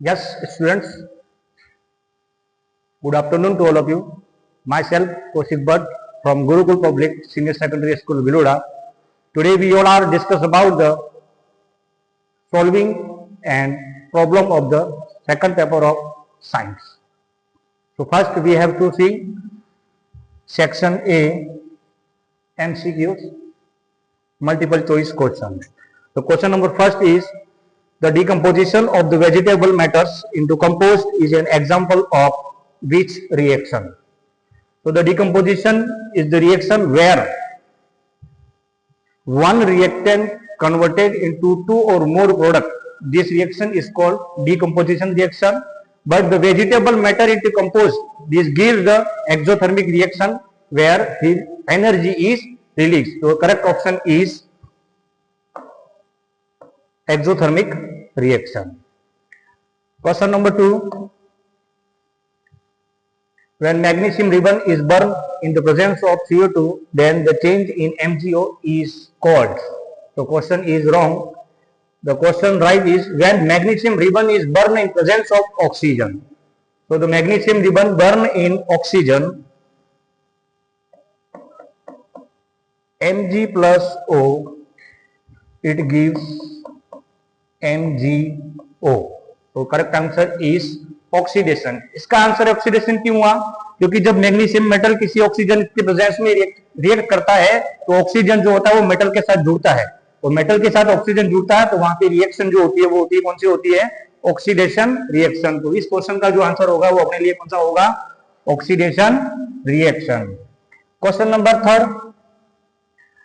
Yes, students, good afternoon to all of you. Myself, Kaushik Bhatt from Gurukul Public Senior Secondary School, Viloda. Today we all are discuss about the solving and problem of the second paper of science. So first we have to see section A, MCQs, multiple choice question. The question number first is the decomposition of the vegetable matters into compost is an example of which reaction? So the decomposition is the reaction where one reactant converted into two or more products. This reaction is called decomposition reaction. But the vegetable matter is decomposed. This gives the exothermic reaction where the energy is released. So correct option is exothermic reaction. Question number 2. When magnesium ribbon is burned in the presence of CO2, then the change in MgO is called. The question is wrong. The question right is when magnesium ribbon is burned in presence of oxygen. So the magnesium ribbon burn in oxygen, Mg plus O, it gives MgO. So correct answer is oxidation. इसका answer oxidation क्यों हुआ? क्योंकि जब magnesium metal किसी oxygen के presence में react करता है तो ऑक्सीजन जो होता है वो मेटल के साथ जुड़ता है और मेटल के साथ ऑक्सीजन जुड़ता है तो वहां पे रिएक्शन जो होती है वो होती है कौन सी होती है? Oxidation reaction. तो इस क्वेश्चन का जो आंसर होगा वो अपने लिए कौन सा होगा? Oxidation reaction. Question number 3.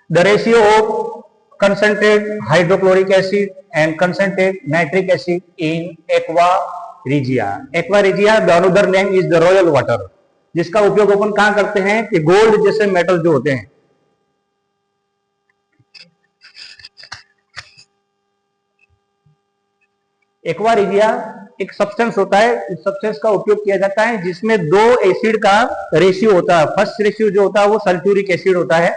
The ratio of concentrated hydrochloric acid and concentrated nitric acid in aqua regia. Aqua regia, the another name is the royal water, जिसका उपयोग अपन कहां करते हैं कि गोल्ड जैसे मेटल जो होते हैं एक्वा रिजिया एक सब्सटेंस होता है. इस सब्सटेंस का उपयोग किया जाता है जिसमें दो एसिड का रेशियो होता है. फर्स्ट रेशियो जो होता है वो सल्फ्यूरिक एसिड होता है.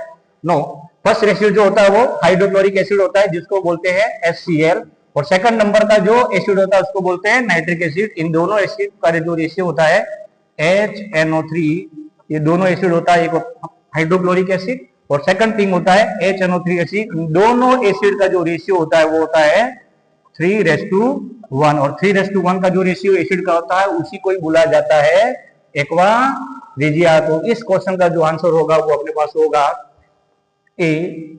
फर्स्ट रेशियो जो होता है वो हाइड्रोक्लोरिक एसिड होता है जिसको बोलते हैं HCl. और सेकंड नंबर का जो एसिड होता है उसको बोलते हैं नाइट्रिक एसिड. इन दोनों एसिड का जो रेशियो होता है HNO3, ये दोनों एसिड होता है एक हाइड्रोक्लोरिक एसिड और सेकंड थिंग होता है HNO3 एसिड. दोनों एसिड का जो रेशियो होता है वो होता है 3:1 और 3:1 का जो रेशियो एसिड का होता है उसी को ही बोला जाता है एक्वा रिजिया. तो इस क्वेश्चन का जो आंसर होगा वो अपने पास होगा A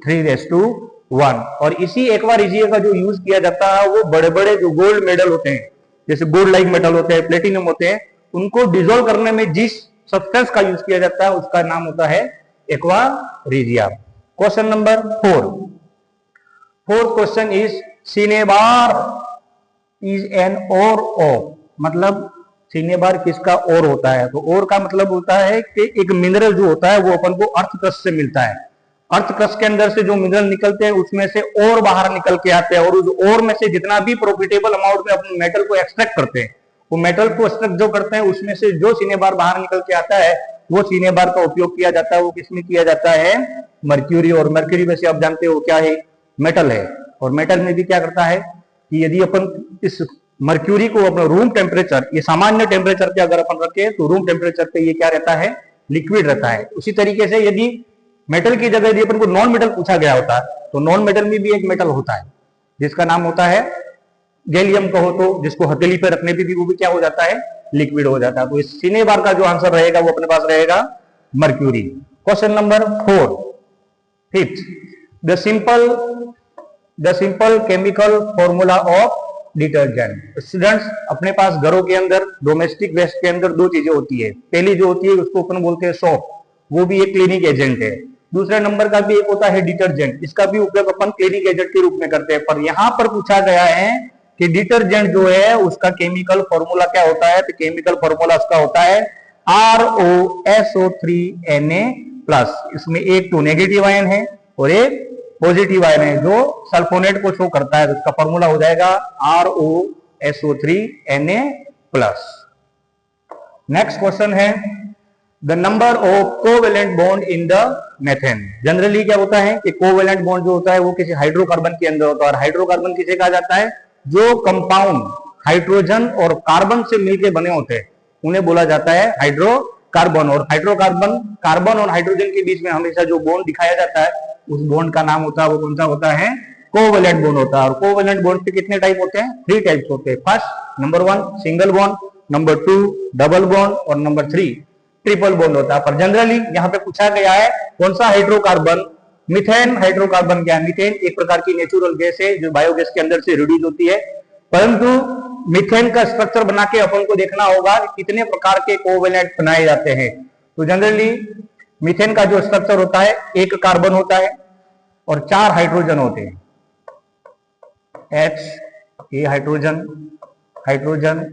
3:1. और इसी एक्वा रिजिया का जो यूज किया जाता है वो बड़े बड़े जो गोल्ड मेडल होते हैं जैसे गोल्ड लाइक मेटल होते हैं, प्लेटिनम होते हैं, उनको डिसॉल्व करने में जिस सब्सटेंस का यूज किया जाता है उसका नाम होता है aqua regia. Question number 4. Fourth question is cinnabar is an ore of. मतलब सिनेबार किसका ओर होता है? तो ओर का मतलब होता है कि एक मिनरल जो होता है वो अपन को अर्थ क्रस्ट से मिलता है. अर्थ क्रस्ट के अंदर से जो मिनरल निकलते हैं उसमें से और बाहर निकल के आते हैं और उस और में से जितना भी प्रॉफिटेबल अमाउंट में अपने मेटल को एक्सट्रैक्ट करते हैं वो मेटल को एक्सट्रैक्ट जो करते हैं उसमें से जो सिनेबार बाहर निकल के आता है वो सिनेबार का उपयोग किया जाता है. वो किसमें किया जाता है? मर्क्यूरी. और मर्क्यूरी वैसे आप जानते हो क्या है? मेटल है. और मेटल में भी क्या करता है कि यदि अपन इस मर्क्यूरी को अपना रूम टेम्परेचर, ये सामान्य टेम्परेचर पे अगर अपन रखें तो रूम टेम्परेचर पे ये क्या रहता है? लिक्विड रहता है. उसी तरीके से यदि मेटल की जगह यदि अपन को नॉन मेटल पूछा गया होता है तो नॉन मेटल में भी एक मेटल होता है जिसका नाम होता है गैलियम कहो तो, जिसको हथेली पे रखने पे भी वो भी क्या हो जाता है? लिक्विड हो जाता है. तो इस सिनेबार का जो आंसर रहेगा वो अपने पास रहेगा mercury. Question number 4. Fifth. The simple chemical formula of detergent. Students, अपने पास घरों के अंदर डोमेस्टिक वेस्ट के अंदर दो चीजें होती है. पहली जो होती है उसको अपन बोलते हैं सोप, वो भी एक क्लीनिंग एजेंट है. दूसरे नंबर का भी एक होता है डिटर्जेंट, इसका भी उपयोग अपन क्लीनिंग एजेंट के रूप में करते हैं. पर यहां पर पूछा गया है कि डिटर्जेंट जो है उसका केमिकल फॉर्मूला क्या होता है? तो केमिकल फॉर्मूला उसका होता है ROSO3Na+. इसमें एक तो नेगेटिव आयन है और एक पॉजिटिव आयन है जो सल्फोनेट को शो करता है. तो इसका फॉर्मूला हो जाएगा ROSO3Na+. नेक्स्ट क्वेश्चन है the number of covalent bond in the methane. Generally क्या होता है कि कोवेलेंट बॉन्ड जो होता है वो किसी हाइड्रोकार्बन के अंदर होता है और हाइड्रोकार्बन किसे कहा जाता है? जो कंपाउंड हाइड्रोजन और कार्बन से मिलकर बने होते हैं उन्हें बोला जाता है हाइड्रोकार्बन। और हाइड्रोकार्बन, कार्बन और हाइड्रोजन के बीच में हमेशा जो बॉन्ड दिखाया जाता है उस बॉन्ड का नाम होता है वो कौन सा होता है? कोवेलेंट बॉन्ड होता है। और कोवेलेंट बॉन्ड के कितने टाइप होते हैं? 3 टाइप्स होते हैं। First, number 1 single bond, number 2 double bond और नंबर 3 ट्रिपल बॉन्ड होता है। पर जनरली यहाँ पे पूछा गया है कौन सा हाइड्रोकार्बन? Methane hydrocarbon. क्या मीथेन एक प्रकार की नेचुरल गैस है जो बायोगैस के अंदर से रिलीज होती है, परंतु मीथेन का स्ट्रक्चर बना के अपन को देखना होगा कि कितने प्रकार के कोवेलेंट बनाए जाते हैं। तो जनरली मीथेन का जो स्ट्रक्चर होता है एक कार्बन होता है और 4 हाइड्रोजन होते हैं, H, ये हाइड्रोजन, हाइड्रोजन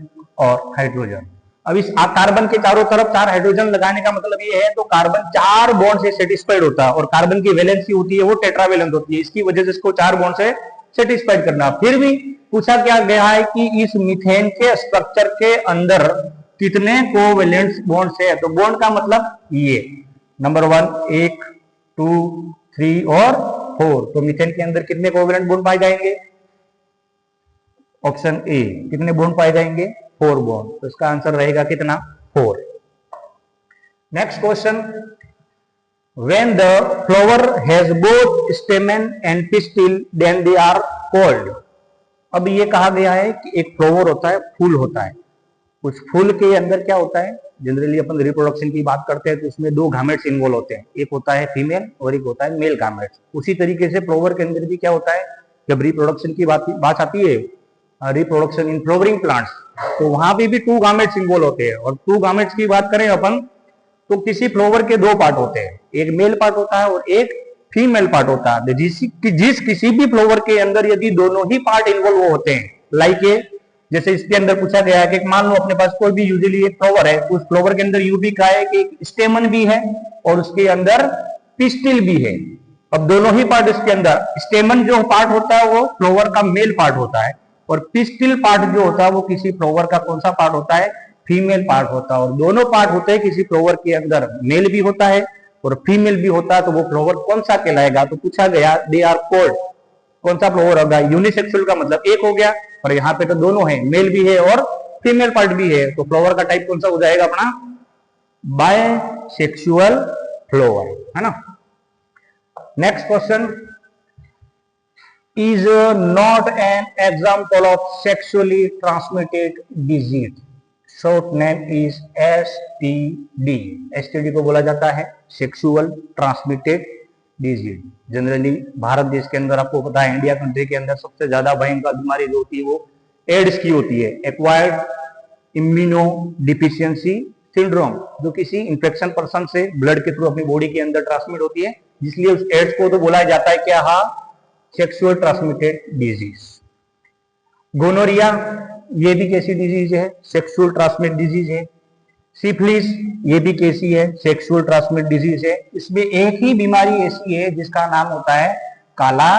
और हाइड्रोजन। अब इस कार्बन के चारों तरफ 4 हाइड्रोजन लगाने का मतलब ये है तो कार्बन 4 बॉन्ड से सेटिस्फाइड होता है और कार्बन की वैलेंसी होती है वो टेट्रावेलेंट होती है, इसकी वजह से इसको 4 बॉन्ड से सेटिस्फाइड करना। फिर भी पूछा क्या गया है कि इस मीथेन के स्ट्रक्चर के अंदर कितने कोवेलेंट बॉन्ड्स है? तो बॉन्ड का मतलब ये नंबर 1 1 2 3 और 4। तो मीथेन के अंदर कितने कोवेलेंट बॉन्ड पाए जाएंगे? ऑप्शन ए, कितने बॉन्ड पाए जाएंगे? 4 बॉन्ड। तो इसका आंसर रहेगा कितना? 4। Next question, when the flower has both stamen and pistil then they are called। अब ये कहा गया है कि एक फ्लावर होता है, फूल होता है, उस फूल के अंदर क्या होता है? जनरली अपन रिप्रोडक्शन की बात करते हैं तो उसमें 2 गामेट्स इन्वॉल्व होते हैं, एक होता है फीमेल और एक होता है मेल गामेट्स। उसी तरीके से फ्लावर के अंदर भी क्या होता है? जब रिप्रोडक्शन की बात आती है, रिप्रोडक्शन इन फ्लावरिंग प्लांट्स, तो वहां पे भी 2 गामेट्स इन्वॉल्व होते हैं। और 2 गामेट्स की बात करें अपन तो किसी फ्लावर के 2 पार्ट होते हैं, एक मेल पार्ट होता है और एक फीमेल पार्ट होता है। जिस किसी भी फ्लावर के अंदर यदि दोनों ही पार्ट इन्वॉल्व होते हैं, लाइक जैसे इसके अंदर पूछा गया है कि मान लो अपने पास कोई भी यूजुअली एक फ्लावर है, उस फ्लावर के अंदर यू भी कहा है कि एक स्टेमन भी है और उसके अंदर पिस्टिल भी है। अब दोनों ही पार्ट इसके अंदर, स्टेमन जो पार्ट होता है वो फ्लावर का मेल पार्ट होता है और पिस्टिल पार्ट जो होता है वो किसी फ्लावर का कौन सा पार्ट होता है? फीमेल पार्ट होता है। और दोनों पार्ट होते हैं किसी फ्लावर के अंदर, मेल भी होता है और फीमेल भी होता है, तो वो फ्लावर कौन सा कहलाएगा? तो पूछा गया दे आर कॉल्ड, कौन सा फ्लावर होगा? यूनिसेक्सुअल का मतलब एक हो गया, और यहाँ पे तो दोनों है, मेल भी है और फीमेल पार्ट भी है, तो फ्लावर का टाइप कौन सा हो जाएगा अपना? बायसेक्सुअल फ्लावर, है ना। Next question, is not an example of sexually transmitted disease, short name is STD। STD को बोला जाता है sexual transmitted disease. Generally Bharat देश के अंदर आपको पता है, इंडिया कंट्री के अंदर सबसे ज्यादा भयंकर बीमारी जो होती है वो एड्स की होती है, एक्वायर्ड इम्यूनो डिफिशियंसी सिंड्रोम, जो किसी इन्फेक्शन पर्सन से ब्लड के थ्रू अपनी बॉडी के अंदर ट्रांसमिट होती है, जिसलिए उस एड्स को तो बोला जाता है क्या? हाँ, सेक्सुअल ट्रांसमिटेड डिजीज। गोनोरिया, ये भी कैसी डिजीज है? सेक्सुअल ट्रांसमिट डिजीज है। सिफिलिस, ये भी कैसी है? सेक्सुअल ट्रांसमिट डिजीज है। इसमें एक ही बीमारी ऐसी है जिसका नाम होता है काला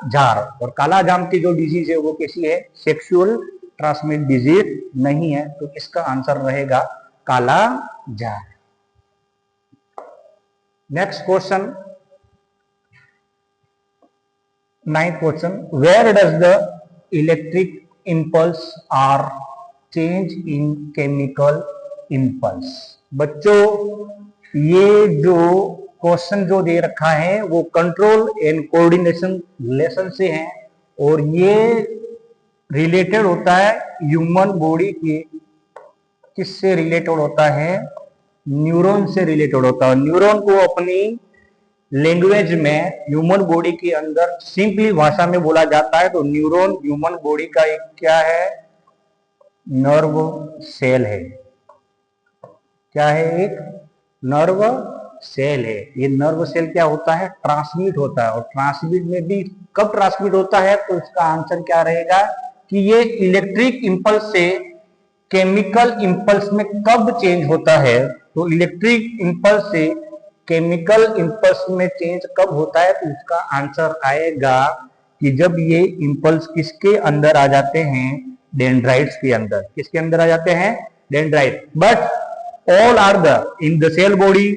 जार, और काला जाम की जो डिजीज है वो कैसी है? सेक्सुअल ट्रांसमिट डिजीज नहीं है, तो इसका आंसर रहेगा काला jar. Next question, 9th question, where does the electric impulse are change in chemical impulse। बच्चों ये जो क्वेश्चन जो दे रखा है वो कंट्रोल एंड कोऑर्डिनेशन लेसन से है और ये रिलेटेड होता है ह्यूमन बॉडी के, किससे रिलेटेड होता है? न्यूरॉन से रिलेटेड होता है। न्यूरॉन को अपनी लैंग्वेज में ह्यूमन बॉडी के अंदर सिंपली भाषा में बोला जाता है, तो न्यूरॉन ह्यूमन बॉडी का एक क्या है? नर्व सेल है। क्या है? एक नर्व सेल है। ये नर्व सेल क्या होता है? ट्रांसमिट होता है, और ट्रांसमिट में भी कब ट्रांसमिट होता है? तो इसका आंसर क्या रहेगा कि ये इलेक्ट्रिक इंपल्स से केमिकल इंपल्स में कब चेंज होता है? तो इलेक्ट्रिक इंपल्स से केमिकल इंपल्स में चेंज कब होता है? तो उसका आंसर आएगा कि जब ये इंपल्स किसके अंदर आ जाते हैं? डेंड्राइट्स के अंदर। किसके अंदर आ जाते हैं? Dendrite. But all are the in the cell body,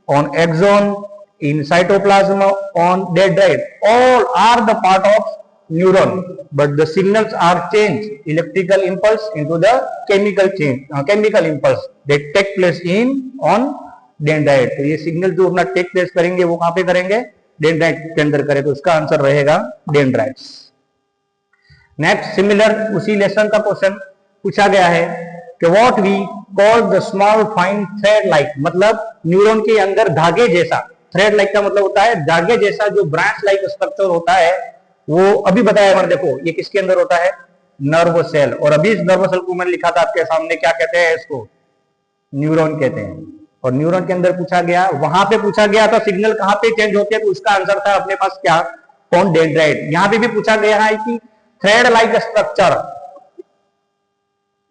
on axon, in cytoplasm, on dendrite, all are the part of neuron, but the signals are changed, electrical impulse into the chemical impulse that take place on dendrite. तो ये signal जो अपना take place करेंगे वो कहां पे करेंगे? Dendrite के अंदर करें, तो उसका आंसर रहेगा डेंड्राइट्स। नेक्स्ट सिमिलर उसी लेसन का क्वेश्चन पूछा गया है कि what we call the small fine thread like, मतलब न्यूरॉन के अंदर धागे जैसा, थ्रेड लाइक का मतलब होता है धागे जैसा जो ब्रांच लाइक स्ट्रक्चर होता है, वो अभी बताया मैंने, देखो ये किसके अंदर होता है? Nerve cell. और अभी इस नर्व सेल को मैंने लिखा था आपके सामने, क्या कहते हैं इसको? न्यूरॉन कहते हैं। और न्यूरॉन के अंदर पूछा गया, वहां पे पूछा गया था सिग्नल कहां पे चेंज होते हैं, तो उसका आंसर था अपने पास क्या? कौन? डेंड्राइट। यहां पे भी पूछा गया है कि थ्रेड लाइक स्ट्रक्चर,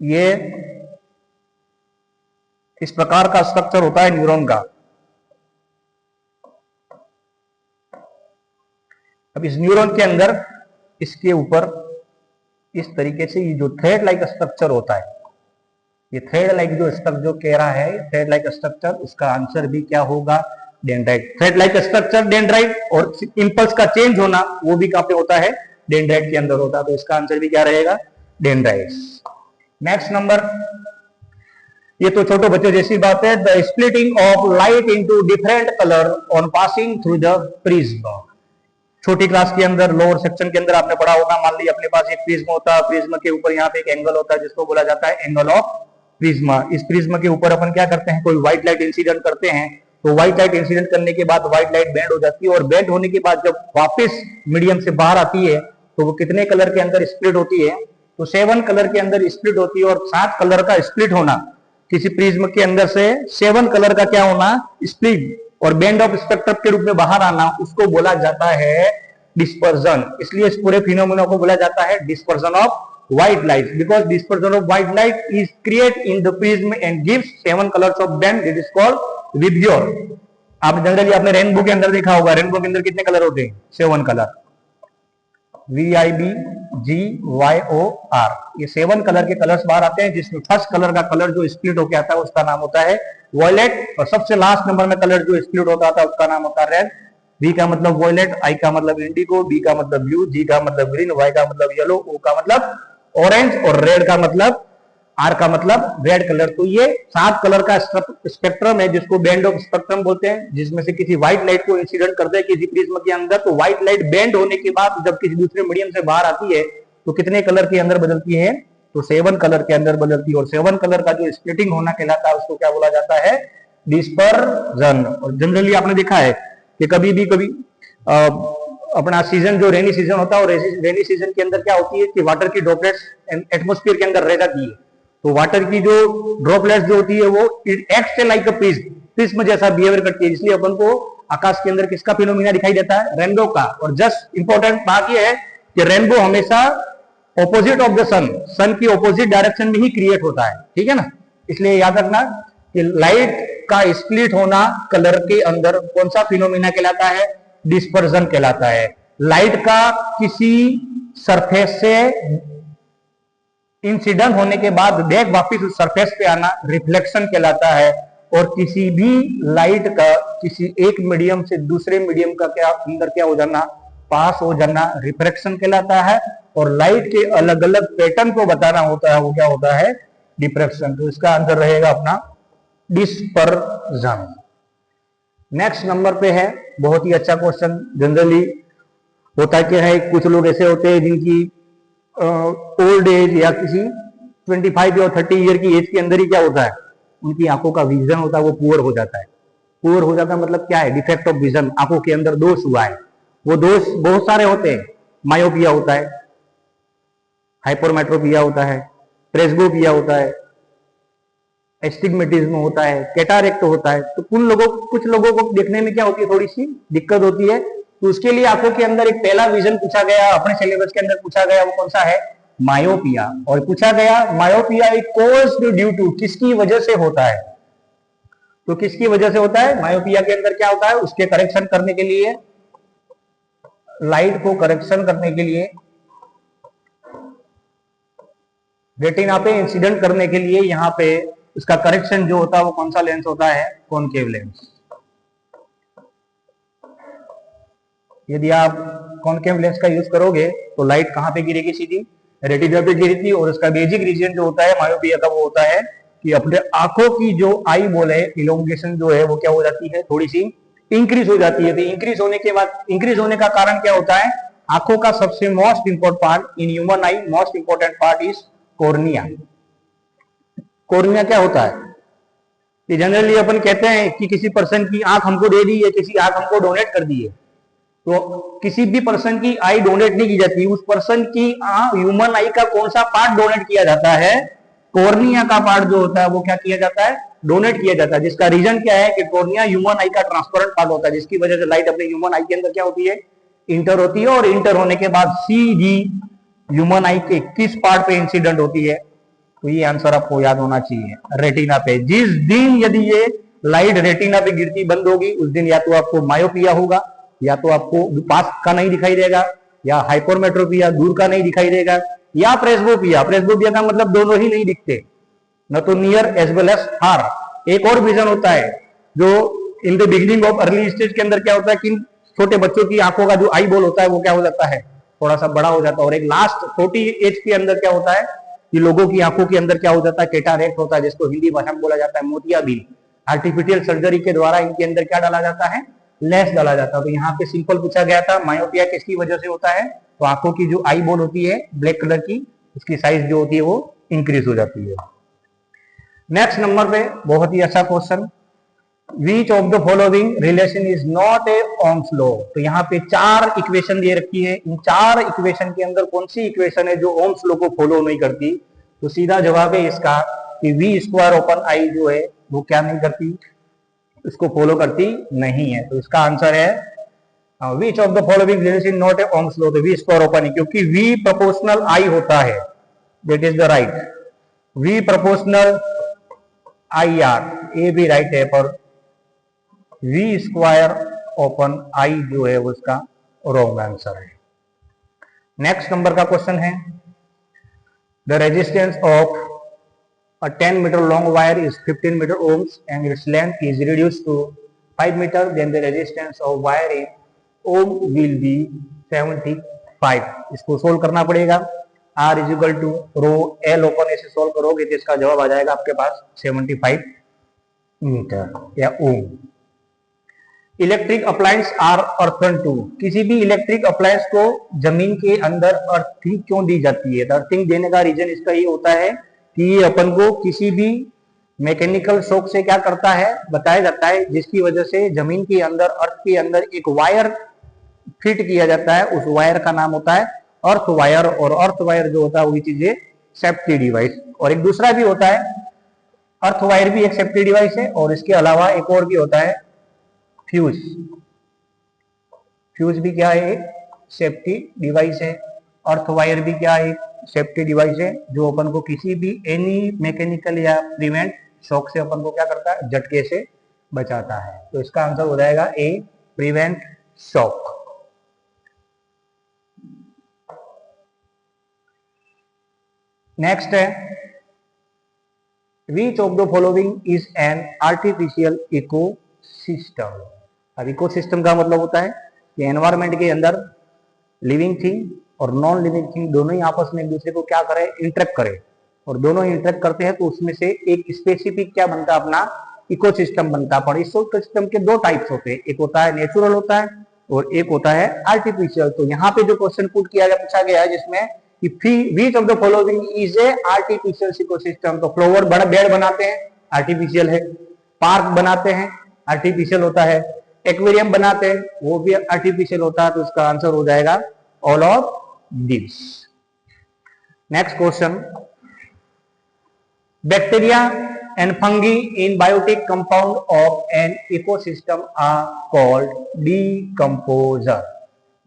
ये इस प्रकार का स्ट्रक्चर होता है न्यूरॉन का। अब इस न्यूरॉन के अंदर इसके ऊपर इस तरीके से ये जो थ्रेड लाइक स्ट्रक्चर होता है, ये थ्रेड लाइक जो स्ट्रक्चर जो कह रहा है थ्रेड लाइक स्ट्रक्चर, उसका आंसर भी क्या होगा? Dendrite. Thread like structure dendrite, और इंपल्स का चेंज होना वो भी कहां पे होता है? डेंड्राइट के अंदर होता है, तो इसका आंसर भी क्या रहेगा? डेंड्राइट्स। नेक्स्ट नंबर, ये तो छोटे बच्चों जैसी बात है, the splitting of light into different colour on passing through the prism. छोटी क्लास के अंदर लोअर सेक्शन के अंदर आपने पढ़ा होगा, मान लीजिए अपने पास एक प्रिज्म होता है, प्रिज्म के ऊपर यहाँ पे एक एंगल होता है जिसको बोला जाता है एंगल ऑफ प्रिज्म। इस प्रिज्म के ऊपर अपन क्या करते हैं? कोई व्हाइट लाइट इंसिडेंट करते हैं, तो व्हाइट लाइट इंसिडेंट करने के बाद व्हाइट लाइट बेंड हो जाती है, और बेंड होने के बाद जब वापस मीडियम से बाहर आती है तो वो कितने कलर के अंदर स्प्लिट होती है? तो 7 कलर के अंदर स्प्लिट होती है। और 7 कलर का स्प्लिट होना, किसी प्रिज्म के अंदर से 7 कलर का क्या होना? स्प्लिट और बेंड ऑफ स्पेक्ट्रम के रूप में बाहर आना, उसको बोला जाता है डिस्पर्जन। इसलिए इस पूरे फिनोमेना को बोला जाता है dispersion of white light, because dispersion of white light is create in the prism and gives 7 colours of band, it is called VIBGYOR. आप जनरली आपने रेनबो के अंदर देखा होगा, रेनबो के अंदर कितने कलर होते हैं? 7 कलर, VIBGYOR, ये 7 कलर के कलर्स बाहर आते हैं, जिसमें फर्स्ट कलर का कलर जो स्प्लिट होकर आता है उसका नाम होता है वॉयलेट, और सबसे लास्ट नंबर में कलर जो स्प्लिट होता था उसका नाम होता है रेड। V का मतलब वॉयलेट, I का मतलब इंडिगो, B का मतलब ब्लू, G का मतलब ग्रीन, Y का मतलब येलो, O का मतलब ऑरेंज, और रेड का मतलब R का मतलब रेड कलर। तो ये 7 कलर का स्पेक्ट्रम है जिसको बैंड ऑफ स्पेक्ट्रम बोलते हैं, जिसमें से किसी व्हाइट लाइट को इंसिडेंट करते हैं किसी प्रिज्म के अंदर, तो व्हाइट लाइट बैंड होने के बाद जब किसी दूसरे मीडियम से बाहर आती है तो कितने कलर के अंदर बदलती है? तो 7 कलर के अंदर बदलती है। और 7 कलर का जो स्प्लिटिंग होना कहलाता है उसको क्या बोला जाता है? डिस्पर्जन। और जनरली आपने देखा है कि कभी अपना सीजन जो रेनी सीजन होता है, और रेनी सीजन के अंदर क्या होती है कि वाटर की ड्रॉपलेट्स एटमॉस्फेयर के अंदर रह जाती है, तो वाटर की जो ड्रॉपलेट्स जो होती है वो एक्ट लाइक अ प्रिज्म जैसा बिहेवियर करती है, इसलिए अपन को आकाश के अंदर किसका फिनोमिना दिखाई देता है? रेनबो का। और जस्ट इंपॉर्टेंट बात यह है कि रेनबो हमेशा ऑपोजिट ऑफ द सन की ऑपोजिट डायरेक्शन में ही क्रिएट होता है, ठीक है ना। इसलिए याद रखना कि लाइट का स्प्लिट होना कलर के अंदर कौन सा फिनोमिना कहलाता है? डिस्पर्जन कहलाता है। लाइट का किसी सरफेस से इंसिडेंट होने के बाद बैक वापस उस सरफेस पे आना रिफ्लेक्शन कहलाता है। और किसी भी लाइट का किसी एक मीडियम से दूसरे मीडियम का क्या अंदर क्या हो जाना? पास हो जाना रिफ्रैक्शन कहलाता है। और लाइट के अलग अलग पैटर्न को बताना होता है वो क्या होता है? डिफ्रैक्शन। तो इसका आंसर रहेगा अपना डिस्पर्जन। नेक्स्ट नंबर पे है बहुत ही अच्छा क्वेश्चन। जनरली होता क्या है, कुछ लोग ऐसे होते हैं जिनकी ओल्ड एज या किसी 25 या 30 ईयर की एज के अंदर ही क्या होता है, उनकी आंखों का विजन होता है वो पुअर हो जाता है। पुअर हो जाता है मतलब क्या है? डिफेक्ट ऑफ विजन, आंखों के अंदर दोष हुआ है। वो दोष बहुत सारे होते हैं। मायोपिया होता है, हाइपरमेट्रोपिया होता है, प्रेस्बोपिया होता है, एस्टिग्मेटिज्म होता है, कैटारेक्ट होता है। तो कुछ लोगों को देखने में क्या होती है? थोड़ी सी दिक्कत होती है। तो उसके लिए आंखों के अंदर एक पहला विजन पूछा गया, अपने सिलेबस के अंदर पूछा गया, वो कौन सा है? मायोपिया। और पूछा गया myopia is caused due to, किसकी वजह से होता है? तो किसकी वजह से होता है? मायोपिया के अंदर क्या होता है? उसके करेक्शन करने के लिए, लाइट को करेक्शन करने के लिए, रेटिना पे इंसिडेंट करने के लिए, यहाँ पे उसका करेक्शन जो होता है वो कौन सा लेंस होता है? Concave lens. यदि आप कॉनकेव लेंस का यूज करोगे तो लाइट कहाँ पे गिरेगी? सीधी रेटिना पे गिरेगी। और उसका बेसिक रीजन जो होता है मायोपिया का वो होता है कि अपने आंखों की जो आई बॉल है, इलोंगेशन जो है वो क्या हो जाती है? थोड़ी सी इंक्रीज हो जाती है। तो इंक्रीज होने के बाद, इंक्रीज होने का कारण क्या होता है? आंखों का सबसे most important part in human I, most important part is cornea. Cornea क्या होता है कि जनरली अपन कहते हैं कि किसी पर्सन की आंख हमको दे दी है, किसी आंख हमको डोनेट कर दी है, तो किसी भी पर्सन की आई डोनेट नहीं की जाती। उस पर्सन की ह्यूमन आई का कौन सा पार्ट डोनेट किया जाता है? कॉर्निया का पार्ट जो होता है वो क्या किया जाता है? डोनेट किया जाता है। जिसका रीजन क्या है कि कॉर्निया ह्यूमन आई का ट्रांसपेरेंट पार्ट होता है, जिसकी वजह से लाइट अपने ह्यूमन आई के अंदर क्या होती है? इंटर होती है। और इंटर होने के बाद सीधी ह्यूमन आई के किस पार्ट पे इंसिडेंट होती है? तो ये आंसर आपको याद होना चाहिए, रेटिना पे। जिस दिन यदि ये लाइट रेटिना पे गिरती बंद होगी, उस दिन या तो आपको मायोपिया होगा, या तो आपको पास का नहीं दिखाई देगा, या हाइपरमेट्रोपिया दूर का नहीं दिखाई देगा, या प्रेसबोपिया। प्रेसबोपिया का मतलब दोनों ही नहीं दिखते, न तो near as well as far. एक और विजन होता है जो in the beginning of early stage के अंदर क्या होता है कि छोटे बच्चों की आंखों का जो आई बॉल होता है वो क्या हो जाता है? थोड़ा सा बड़ा हो जाता है। और एक लास्ट 40 एज के अंदर क्या होता है कि लोगों की आंखों के अंदर क्या हो जाता है? कैटारेक्ट होता है, जिसको हिंदी भाषा में बोला जाता है मोतियाबिंद। आर्टिफिशियल सर्जरी के द्वारा इनके अंदर क्या डाला जाता है? लेंस डाला जाता है। तो यहाँ पे सिंपल पूछा गया था मायोपिया किसकी वजह से होता है? तो आंखों की जो आई बॉल होती है ब्लैक कलर की, उसकी साइज जो होती है वो इंक्रीज हो जाती है। नेक्स्ट नंबर पे बहुत ही अच्छा question, which of the following relation is not a Ohm's law. तो यहाँ पे 4 इक्वेशन दे रखी है। इन 4 इक्वेशन के अंदर कौन सी इक्वेशन है जो ओम्स लॉ को फॉलो नहीं करती? तो सीधा जवाब है इसका कि वी स्क्वायर ओपन आई जो है वो क्या नहीं करती? इसको फॉलो करती नहीं है। तो इसका आंसर है विच of the following relation not a Ohm's law. तो वी स्क्वायर ओपन है, क्योंकि वी प्रोपोर्शनल आई होता है, that is the right. V proportional I R, ये भी राइट है, पर वी स्क्वायर ओपन आई जो है उसका रॉन्ग आंसर है। नेक्स्ट नंबर का क्वेश्चन है, the resistance of a 10 meter long wire is 15 meter ohms and its length is reduced to 5 meter, then the resistance of wire in ohm will be 75। इसको solve करना पड़ेगा। R is equal to rho L upon ऐसे solve करोगे तो इसका जवाब आ जाएगा आपके पास 75 मीटर या ohm. Electric appliance are earthen too, किसी भी इलेक्ट्रिक अप्लायंस को जमीन के अंदर अर्थिंग क्यों दी जाती है? अर्थिंग देने का रीजन इसका ये होता है कि ये अपन को किसी भी मैकेनिकल शॉक से क्या करता है बताया जाता है, जिसकी वजह से जमीन के अंदर, अर्थ के अंदर एक वायर फिट किया जाता है। उस वायर का नाम होता है अर्थ वायर। और अर्थ वायर जो होता है वही चीज सेफ्टी डिवाइस। और एक दूसरा भी होता है, अर्थ वायर भी एक सेफ्टी डिवाइस है, और इसके अलावा एक और भी होता है फ्यूज। फ्यूज भी क्या है? एक सेफ्टी डिवाइस है। अर्थ वायर भी क्या है? सेफ्टी डिवाइस है, जो अपन को किसी भी एनी मैकेनिकल या प्रिवेंट शॉक से अपन को क्या करता है? झटके से बचाता है। तो इसका आंसर हो जाएगा ए, प्रिवेंट शॉक। नेक्स्ट है, विच of the following is an artificial ecosystem. अब इकोसिस्टम का मतलब होता है कि एनवायरमेंट के अंदर लिविंग थिंग और नॉन लिविंग थिंग दोनों ही आपस में एक दूसरे को क्या करे? इंटरेक्ट करे। और दोनों ही इंटरेक्ट करते हैं तो उसमें से एक स्पेसिफिक क्या बनता है? अपना इकोसिस्टम बनता है। पर इकोसिस्टम के 2 टाइप्स होते हैं, एक होता है नेचुरल होता है और एक होता है आर्टिफिशियल। तो यहाँ पे जो क्वेश्चन पुट किया गया, पूछा गया है जिसमें कि विच of the following is a artificial ecosystem. तो फ्लावर बड़ा बेड बनाते हैं, आर्टिफिशियल है। पार्क बनाते हैं, आर्टिफिशियल होता है। एक्वेरियम बनाते हैं, वो भी आर्टिफिशियल होता है। तो इसका आंसर हो जाएगा all of this. Next question, bacteria and fungi in biotic compound of an ecosystem are called decomposer.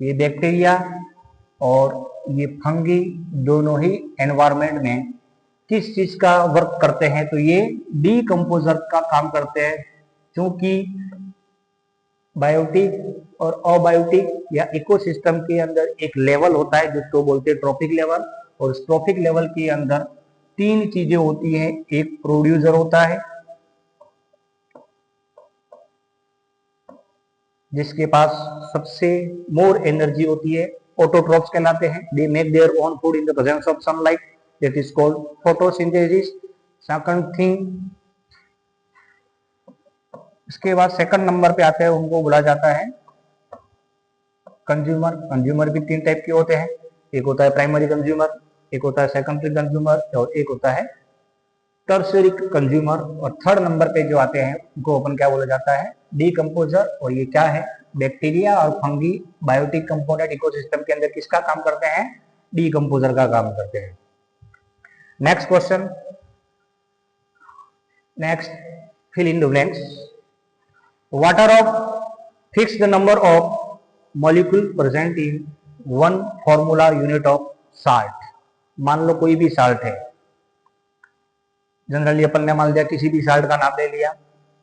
ये बैक्टीरिया और ये फंगी दोनों ही एनवायरमेंट में किस चीज का वर्क करते हैं? तो ये डीकंपोजर का काम करते हैं, क्योंकि बायोटिक और अबायोटिक या इकोसिस्टम के अंदर एक लेवल होता है जिसको बोलते हैं ट्रॉपिक लेवल। और उस ट्रॉपिक लेवल के अंदर 3 चीजें होती हैं। एक प्रोड्यूसर होता है, जिसके पास सबसे मोर एनर्जी होती है, ऑटोट्रॉप्स कहलाते हैं। They make their own food in the presence of sunlight, that is called photosynthesis. Second thing, इसके बाद सेकंड नंबर पे आते हैं, उनको बोला जाता है कंज्यूमर। कंज्यूमर भी तीन टाइप के होते हैं, एक होता है प्राइमरी कंज्यूमर, एक होता है सेकेंडरी कंज्यूमर और एक होता है टर्शियरी कंज्यूमर। और थर्ड नंबर पे जो आते हैं उनको अपन क्या बोला जाता है, डीकंपोजर। और ये क्या है, बैक्टीरिया और फंगी बायोटिक कंपोनेंट इकोसिस्टम के अंदर किसका काम करते हैं, डीकंपोजर का काम करते हैं। Next question, next fill in the blanks. Water of fix the number of molecule present in one formula unit of salt. मान लो कोई भी साल्ट है, जनरली अपन ने मान लिया किसी भी साल्ट का नाम ले लिया,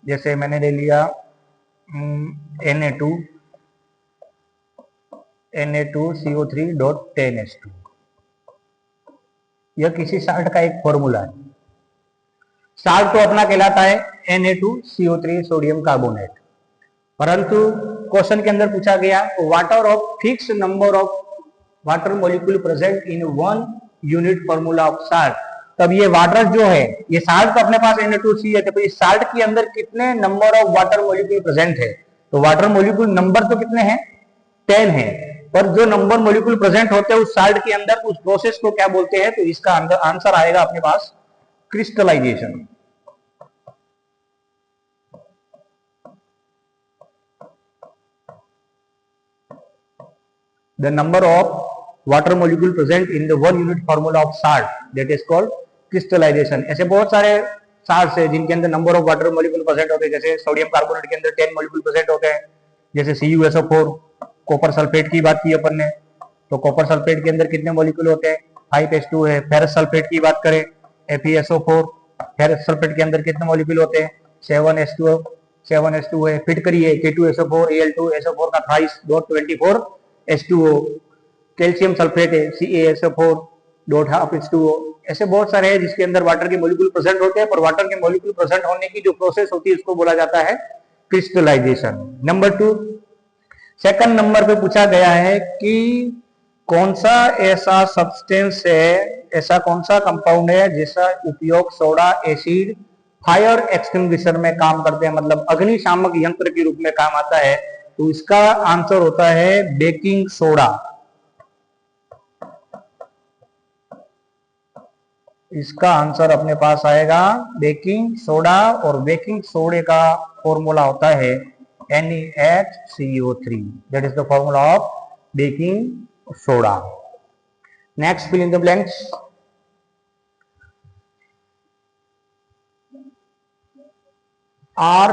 जैसे मैंने ले लिया Na2CO3.10H2। यह किसी साल्ट का एक फॉर्मूला है। साल्ट तो अपना कहलाता है Na2CO3 सोडियम कार्बोनेट, परंतु क्वेश्चन के अंदर पूछा गया water of fix number of water molecule present in one unit formula of salt. तब ये वाटर जो है, ये साल्ट तो अपने पास Na2C है, तो इस साल्ट के अंदर कितने number of water molecule present है, तो वाटर मॉलिक्यूल नंबर तो कितने हैं, 10 है, पर जो नंबर मॉलिक्यूल प्रेजेंट होते हैं उस साल्ट के अंदर, उस प्रोसेस को क्या बोलते हैं, तो इसका आंसर आएगा अपने पास crystallisation. The number of water molecule present in the one unit formula of salt, that is called crystallization। ऐसे बहुत सारे साल्ट्स है जिनके अंदर number of water molecule present होते हैं, जैसे सोडियम कार्बोनेट के अंदर 10 मॉलिक्यूल प्रेजेंट होते हैं, जैसे CuSO4। कॉपर सल्फेट की बात की अपन ने, तो कॉपर सल्फेट के अंदर कितने मॉलिक्यूल होते हैं, 5H2 है। फेरस सल्फेट की बात करें, FeSO4, फेरस सल्फेट के अंदर कितने मॉलिक्यूल होते हैं, 7H2 है। फिट करिए K2SO4, Al2SO4 का थ्राइस .24H2O। कैल्शियम सल्फेट है, CaSO4.12H2O। ऐसे बहुत सारे हैं जिसके अंदर वाटर के मॉलिक्यूल प्रेजेंट होते हैं, पर वाटर के मॉलिक्यूल प्रेजेंट होने की जो प्रोसेस होती है उसको बोला जाता है क्रिस्टलाइजेशन। नंबर 2, सेकंड नंबर पे पूछा गया है कि कौन सा ऐसा सब्सटेंस है, ऐसा कौन सा कंपाउंड है जिसका उपयोग सोडा एसिड फायर एक्सटिंग्विशर में काम करते हैं, मतलब अग्निशामक यंत्र के रूप में काम आता है, तो इसका आंसर होता है बेकिंग सोडा। इसका आंसर अपने पास आएगा बेकिंग सोडा, और बेकिंग सोडे का फॉर्मूला होता है NaHCO3, that is the formula of baking soda. Next fill in the blanks.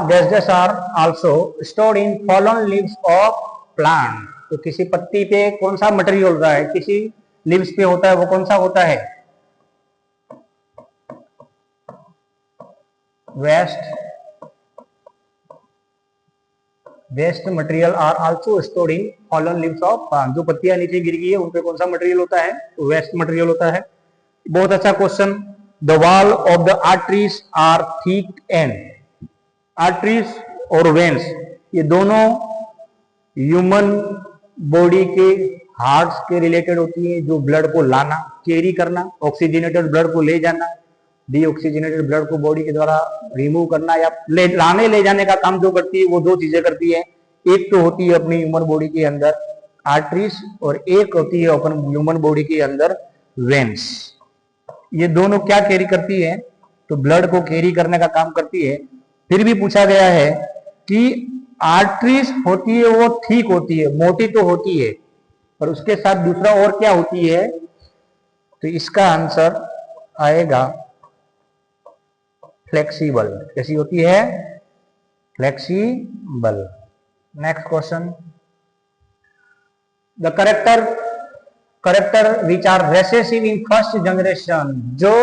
Dash are also stored in fallen leaves of plant. तो किसी पत्ती पे कौन सा मटेरियल होता है, किसी लीव्स पे होता है, वो कौन सा होता है, waste material are also stored in fallen leaves of plant. जो पत्तियां नीचे गिर गई है उन पे कौन सा मटेरियल होता है, तो वेस्ट मटेरियल होता है। बहुत अच्छा question. The wall of the arteries are thick and. Arteries और वेन्स ये दोनों ह्यूमन बॉडी के हार्ट्स के रिलेटेड होती है, जो ब्लड को लाना, कैरी करना, ऑक्सीजनेटेड ब्लड को ले जाना, डीऑक्सीजनेटेड ब्लड को बॉडी के द्वारा रिमूव करना या ले जाने का काम जो करती है वो दो चीजें करती है। एक तो होती है अपनी ह्यूमन बॉडी के अंदर आर्टरीज, और एक होती है अपन ह्यूमन बॉडी के अंदर वेन्स। ये दोनों क्या कैरी करती है, तो ब्लड को कैरी करने का काम करती है। फिर भी पूछा गया है कि आर्टरीज होती है वो ठीक होती है, मोटी तो होती है, पर उसके साथ दूसरा और क्या होती है, तो इसका आंसर आएगा फ्लेक्सिबल। कैसी होती है, flexible. Next question. The character which are recessive in first generation. जो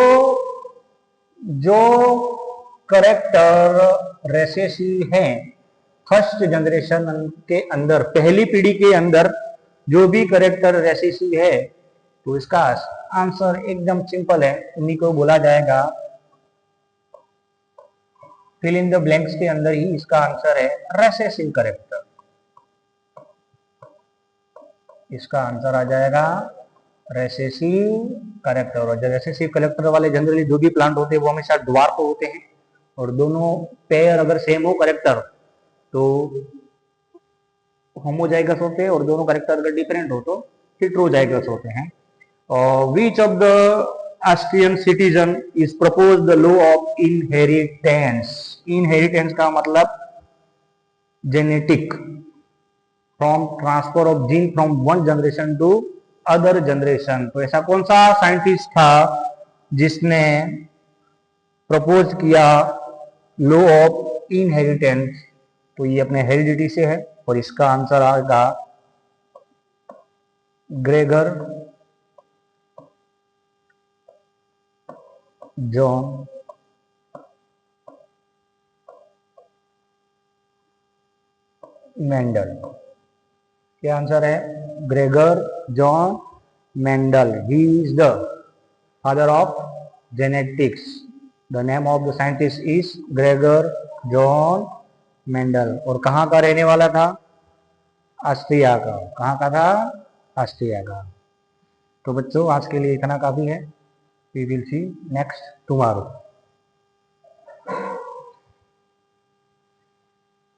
करेक्टर रेसेसिव है फर्स्ट जनरेशन के अंदर, पहली पीढ़ी के अंदर जो भी करेक्टर रेसेसिव है, तो इसका आंसर एकदम सिंपल है, उन्हीं को बोला जाएगा, फिल इन द ब्लैंक्स के अंदर ही इसका आंसर है रेसेसिव करेक्टर। इसका आंसर आ जाएगा रेसेसिव करेक्टर। और जो रेसेसिव करेक्टर वाले जनरली जो भी प्लांट होते हैं वो हमेशा ड्वार्फ होते हैं, और दोनों पेयर अगर सेम हो करेक्टर तो होमोजाइगस होते हैं, और दोनों करेक्टर अगर डिफरेंट हो तो हेटेरोजाइगस होते हैं। Which of the Austrian citizen is propose the law of inheritance. Inheritance का मतलब genetic, from transfer of gene from one generation to other generation. तो ऐसा कौन सा साइंटिस्ट था जिसने प्रपोज किया लॉ ऑफ इनहेरिटेंस? तो ये अपने हेरिडिटी से है, और इसका आंसर आएगा ग्रेगर जॉन मेंडल। क्या आंसर है? Gregor John Mendel. He is the father of genetics. The name of the scientist is Gregor John Mendel. और कहाँ का रहने वाला था? ऑस्ट्रिया का। कहाँ का था? ऑस्ट्रिया का। तो बच्चों आज के लिए इतना काफी है। We will see next tomorrow.